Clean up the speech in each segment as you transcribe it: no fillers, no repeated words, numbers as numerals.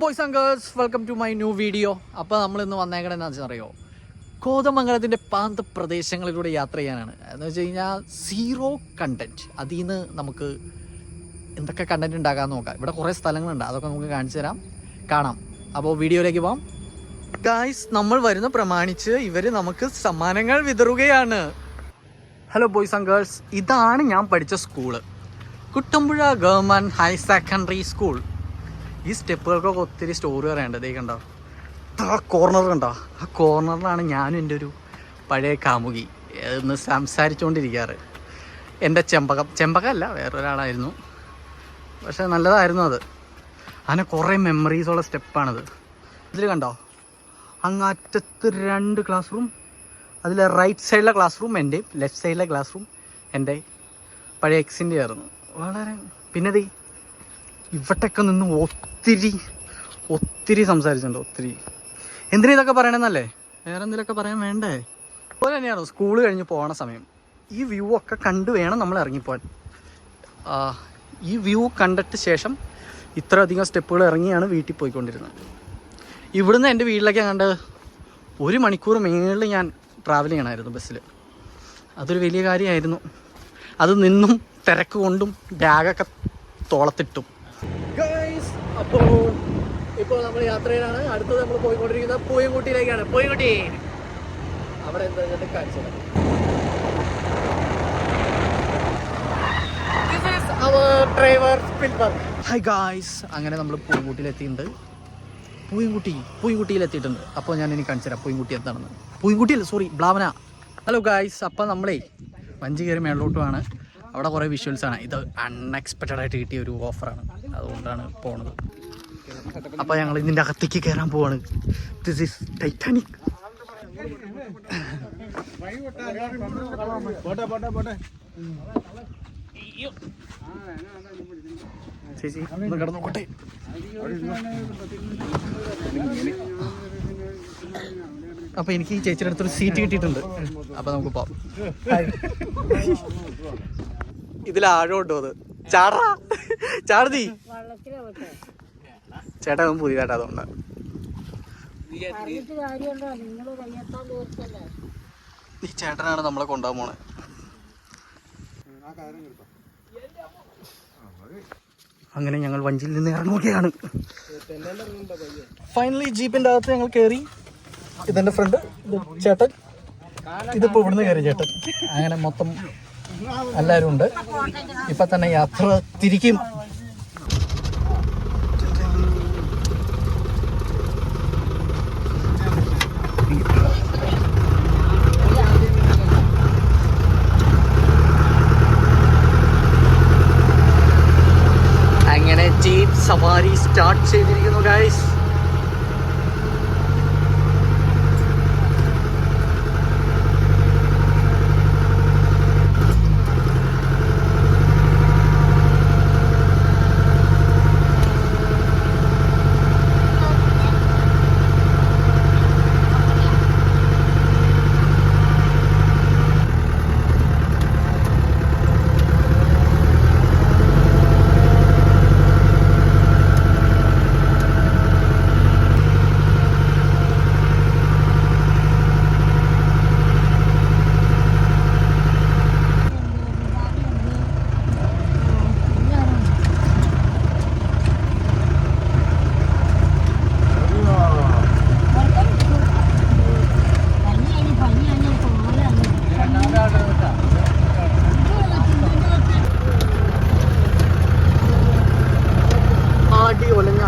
Boys and girls, welcome to my new video. അപ്പോൾ നമ്മളിന്ന് വന്നേക്കണത് എന്താണെന്ന് അറിയോ, കോതമംഗലത്തിൻ്റെ പ്രാന്ത പ്രദേശങ്ങളിലൂടെ യാത്ര ചെയ്യാനാണ്. എന്ന് വെച്ച് കഴിഞ്ഞാൽ സീറോ കണ്ടൻറ്റ്. അതിൽ നിന്ന് നമുക്ക് എന്തൊക്കെ കണ്ടൻറ്റ് ഉണ്ടാക്കാമെന്ന് നോക്കാം. ഇവിടെ കുറേ സ്ഥലങ്ങളുണ്ട്, അതൊക്കെ നമുക്ക് കാണിച്ചു തരാം, കാണാം. അപ്പോൾ വീഡിയോയിലേക്ക് പോകാം. ഗായ്സ്, നമ്മൾ വരുന്ന പ്രമാണിച്ച് ഇവർ നമുക്ക് സമ്മാനങ്ങൾ വിതറുകയാണ്. ഹലോ ബോയ്സ് ആൻഡ് ഗേൾസ്, ഇതാണ് ഞാൻ പഠിച്ച school, Kuttampuzha government higher secondary school. ഈ സ്റ്റെപ്പുകൾക്കൊക്കെ ഒത്തിരി സ്റ്റോറി പറയേണ്ടത്. കണ്ടോ, ആ കോർണർ കണ്ടോ, ആ കോർണറിലാണ് ഞാനും എൻ്റെ ഒരു പഴയ കാമുകി ഒന്ന് സംസാരിച്ചുകൊണ്ടിരിക്കാറ്. എൻ്റെ ചെമ്പകമല്ല, വേറൊരാളായിരുന്നു, പക്ഷേ നല്ലതായിരുന്നു അത്. അങ്ങനെ കുറേ മെമ്മറീസുള്ള സ്റ്റെപ്പാണിത്. ഇതിൽ കണ്ടോ, അങ്ങറ്റത്ത് 2 ക്ലാസ് റൂം, അതിൽ റൈറ്റ് സൈഡിലെ ക്ലാസ് റൂം എൻ്റെയും, ലെഫ്റ്റ് സൈഡിലെ ക്ലാസ് റൂം എൻ്റെ പഴയ എക്സിൻ്റെ ആയിരുന്നു. വളരെ പിന്നെ ഇവിടെയൊക്കെ നിന്ന് ഒത്തിരി സംസാരിച്ചിട്ടുണ്ട്, ഒത്തിരി. എന്തിനാ ഇതൊക്കെ പറയണമെന്നല്ലേ, വേറെ എന്തെങ്കിലുമൊക്കെ പറയാൻ വേണ്ടേ? അതുപോലെ തന്നെയാണ് സ്കൂൾ കഴിഞ്ഞ് പോകണ സമയം. ഈ വ്യൂ ഒക്കെ കണ്ടു വേണം നമ്മൾ ഇറങ്ങിപ്പോകാൻ. ഈ വ്യൂ കണ്ടിട്ട് ശേഷം ഇത്രയധികം സ്റ്റെപ്പുകൾ ഇറങ്ങിയാണ് വീട്ടിൽ പോയിക്കൊണ്ടിരുന്നത്. ഇവിടുന്ന് എൻ്റെ വീട്ടിലേക്ക് കണ്ട് 1 മണിക്കൂർ മേളിൽ ഞാൻ ട്രാവൽ ചെയ്യണമായിരുന്നു ബസ്സിൽ. അതൊരു വലിയ കാര്യമായിരുന്നു. അത് നിന്നും തിരക്ക് കൊണ്ടും ബാഗൊക്കെ തോളത്തിട്ടും. അപ്പോൾ ഇപ്പോൾ നമ്മൾ യാത്രയിലാണ്. അടുത്തത് നമ്മൾ പോയിക്കൊണ്ടിരിക്കുന്നത് പൂയംകുട്ടിയിലേക്കാണ്. പൂയംകുട്ടി അവിടെ എന്താ കാണിച്ചത്. ഹായ് ഗായ്സ്, അങ്ങനെ നമ്മൾ പൂയംകുട്ടിയിലെത്തിയിട്ടുണ്ട്. പൂയംകുട്ടിയിലെത്തിയിട്ടുണ്ട്. അപ്പോൾ ഞാൻ ഇനി കാണിച്ചു തരാം പൂയംകുട്ടി എന്താണെന്ന്. പൂയംകുട്ടിയല്ല, സോറി, ബ്ലാവന. ഹലോ ഗായ്സ്, അപ്പോൾ നമ്മളേ വഞ്ചി കയറി മേളിലോട്ടുമാണ്. അവിടെ കുറേ വിഷ്വൽസാണ്. ഇത് അൺഎക്സ്പെക്റ്റഡ് ആയിട്ട് കിട്ടിയ ഒരു ഓഫറാണ്, അതുകൊണ്ടാണ് പോണത്. അപ്പോൾ ഞങ്ങൾ ഇതിൻ്റെ അകത്തേക്ക് കയറാൻ പോവാണ്. This is Titanic. ചേച്ചി ഒന്ന് കിടന്നോട്ടെ. അപ്പോൾ എനിക്ക് ഈ ചേച്ചിയുടെ അടുത്തൊരു സീറ്റ് കിട്ടിയിട്ടുണ്ട്. അപ്പോൾ നമുക്ക് പോവാം. ഇതിൽ ആഴമുണ്ടോ? അത് ചാടീ ചേട്ടാ, ഒന്നും പുതിയതായിട്ട് അതുകൊണ്ട് ഈ ചേട്ടനാണ് നമ്മളെ കൊണ്ടുപോകാൻ പോണേ. അങ്ങനെ ഞങ്ങൾ വഞ്ചിയിൽ നിന്ന് ഇറങ്ങുകയാണ്. ഫൈനലി ജീപ്പിൻ്റെ അകത്ത് ഞങ്ങൾ കയറി. ഇതെൻ്റെ ഫ്രണ്ട്, ചേട്ടൻ, ഇതിപ്പോൾ ഇവിടുന്ന് കയറി ചേട്ടൻ. അങ്ങനെ മൊത്തം എല്ലാവരും ഉണ്ട്. ഇപ്പം തന്നെ യാത്ര തിരിക്കും. അങ്ങനെ ജീപ്പ് സവാരി സ്റ്റാർട്ട് ചെയ്തിരിക്കുന്നു ഗൈസ്.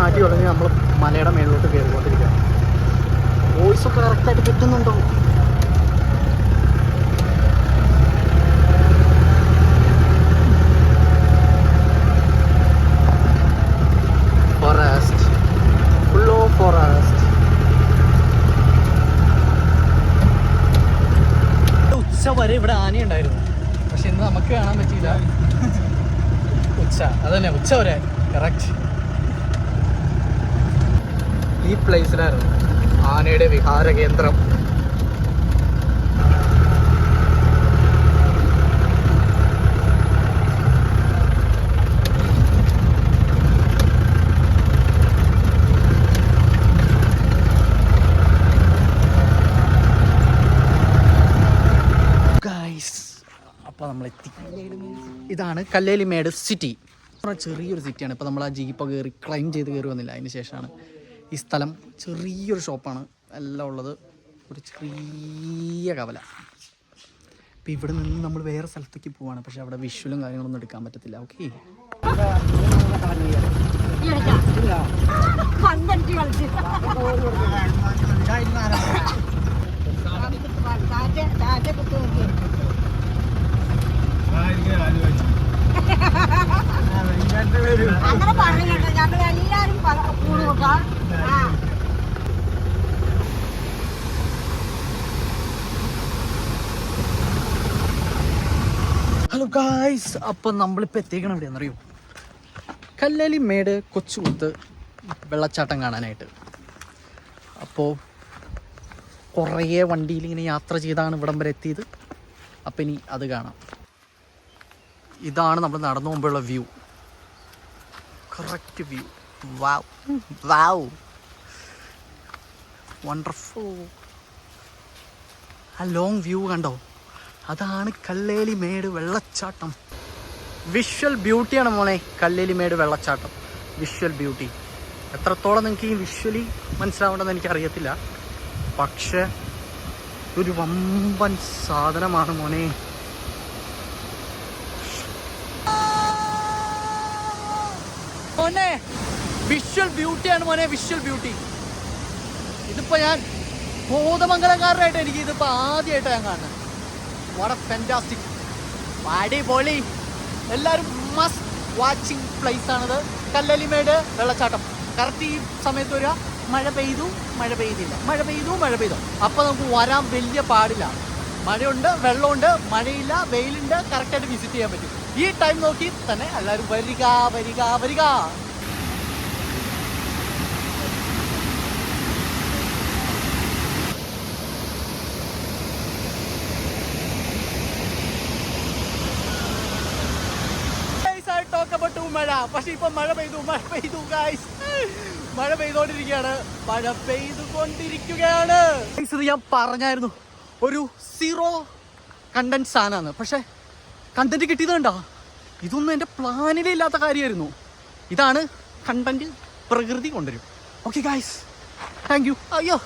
ആട്ടി ഒളഞ്ഞ് നമ്മൾ മലയുടെ മേളിലോട്ട് കയറിക്കൊണ്ടിരിക്കുക. വോയിസ് ഒക്കെ കറക്റ്റായിട്ട് കിട്ടുന്നുണ്ടോ? Forest, full of forest. ഉച്ച വരെ ഇവിടെ ആനയുണ്ടായിരുന്നു, പക്ഷെ ഇന്ന് നമുക്ക് കാണാൻ പറ്റിയില്ല. അതന്നെ ഉച്ച വരെ കറക്റ്റ് ഈ പ്ലേസിലായിരുന്നു ആനയുടെ വിഹാര കേന്ദ്രം. ഇതാണ് കല്ലേലിമേട് സിറ്റി. ചെറിയൊരു സിറ്റിയാണ്. ഇപ്പോൾ നമ്മൾ ആ ജീപ്പൊക്കെ കയറി ക്ലൈം ചെയ്ത് കയറി വന്നില്ല, അതിന് ശേഷമാണ് ഈ സ്ഥലം. ചെറിയൊരു ഷോപ്പാണ് എല്ലാം ഉള്ളത്, ഒരു ചെറിയ കവല. അപ്പോൾ ഇവിടെ നിന്ന് നമ്മൾ വേറെ സ്ഥലത്തേക്ക് പോവാണ്, പക്ഷെ അവിടെ വിഷ്വലും കാര്യങ്ങളൊന്നും എടുക്കാൻ പറ്റത്തില്ല. ഓക്കെ, അങ്ങനെ പറഞ്ഞു ഞങ്ങൾ എല്ലാരും കൂടുക. ഹലോ ഗായ്സ്, അപ്പം നമ്മളിപ്പോൾ എത്തിക്കണം എവിടെയാണെന്നറിയോ? കല്ലേലിമേട് കൊച്ചുകുത്ത് വെള്ളച്ചാട്ടം കാണാനായിട്ട്. അപ്പോൾ കുറേ വണ്ടിയിൽ ഇങ്ങനെ യാത്ര ചെയ്താണ് ഇവിടം വരെ എത്തിയത്. അപ്പം ഇനി അത് കാണാം. ഇതാണ് നമ്മൾ നടന്നു പോകുമ്പോഴുള്ള വ്യൂ, കറക്റ്റ് വ്യൂ. വാവ് വാവ്, വണ്ടർഫുൾ. ആ ലോങ് വ്യൂ കണ്ടോ? അതാണ് കല്ലേലിമേട് വെള്ളച്ചാട്ടം. വിഷ്വൽ ബ്യൂട്ടിയാണ് മോനെ കല്ലേലിമേട് വെള്ളച്ചാട്ടം. വിഷ്വൽ ബ്യൂട്ടി എത്രത്തോളം നിങ്ങൾക്ക് ഈ വിഷ്വലി മനസ്സിലാവേണ്ടതെന്ന് എനിക്കറിയത്തില്ല, പക്ഷെ ഒരു വമ്പൻ സാധനമാണ് മോനെ. മോനെ വിഷ്വൽ ബ്യൂട്ടിയാണ് മോനെ, വിഷ്വൽ ബ്യൂട്ടി. ഇതിപ്പോൾ ഞാൻ കോതമംഗലംകാരനായിട്ട് എനിക്ക് ഇതിപ്പോൾ ആദ്യമായിട്ടാണ് ഞാൻ കാണുന്നത്. വാട്ട് എ ഫാന്റാസ്റ്റിക്, അടിപൊളി. എല്ലാവരും മസ്റ്റ് വാച്ചിങ് പ്ലേസ് ആണിത്, കല്ലേലിമേട് വെള്ളച്ചാട്ടം. കറക്റ്റ് ഈ സമയത്ത് വരിക, മഴ പെയ്തു മഴ പെയ്തില്ല, മഴ പെയ്തു മഴ പെയ്തു, അപ്പോൾ നമുക്ക് വരാൻ വലിയ പാടില്ല. മഴയുണ്ട്, വെള്ളമുണ്ട്, മഴയില്ല, വെയിലുണ്ട്, കറക്റ്റായിട്ട് വിസിറ്റ് ചെയ്യാൻ പറ്റും. ഈ ടൈം നോക്കി തന്നെ എല്ലാവരും വരിക വരിക വരിക. മഴ, പക്ഷെ ഇപ്പൊ മഴ പെയ്തു ഗായ്സ്, മഴ പെയ്തോണ്ടിരിക്കുകയാണ്, മഴ പെയ്തുകൊണ്ടിരിക്കുകയാണ്. ഇത് ഞാൻ പറഞ്ഞായിരുന്നു ഒരു സീറോ കണ്ടന്റ് സാധനമാണ്, പക്ഷെ കണ്ടന്റ് കിട്ടിയത് കണ്ടോ? ഇതൊന്നും എൻ്റെ പ്ലാനിലേ ഇല്ലാത്ത കാര്യമായിരുന്നു. ഇതാണ് കണ്ടന്റ് പ്രകൃതി കൊണ്ടുവരും. Okay guys, thank you. അയ്യോ.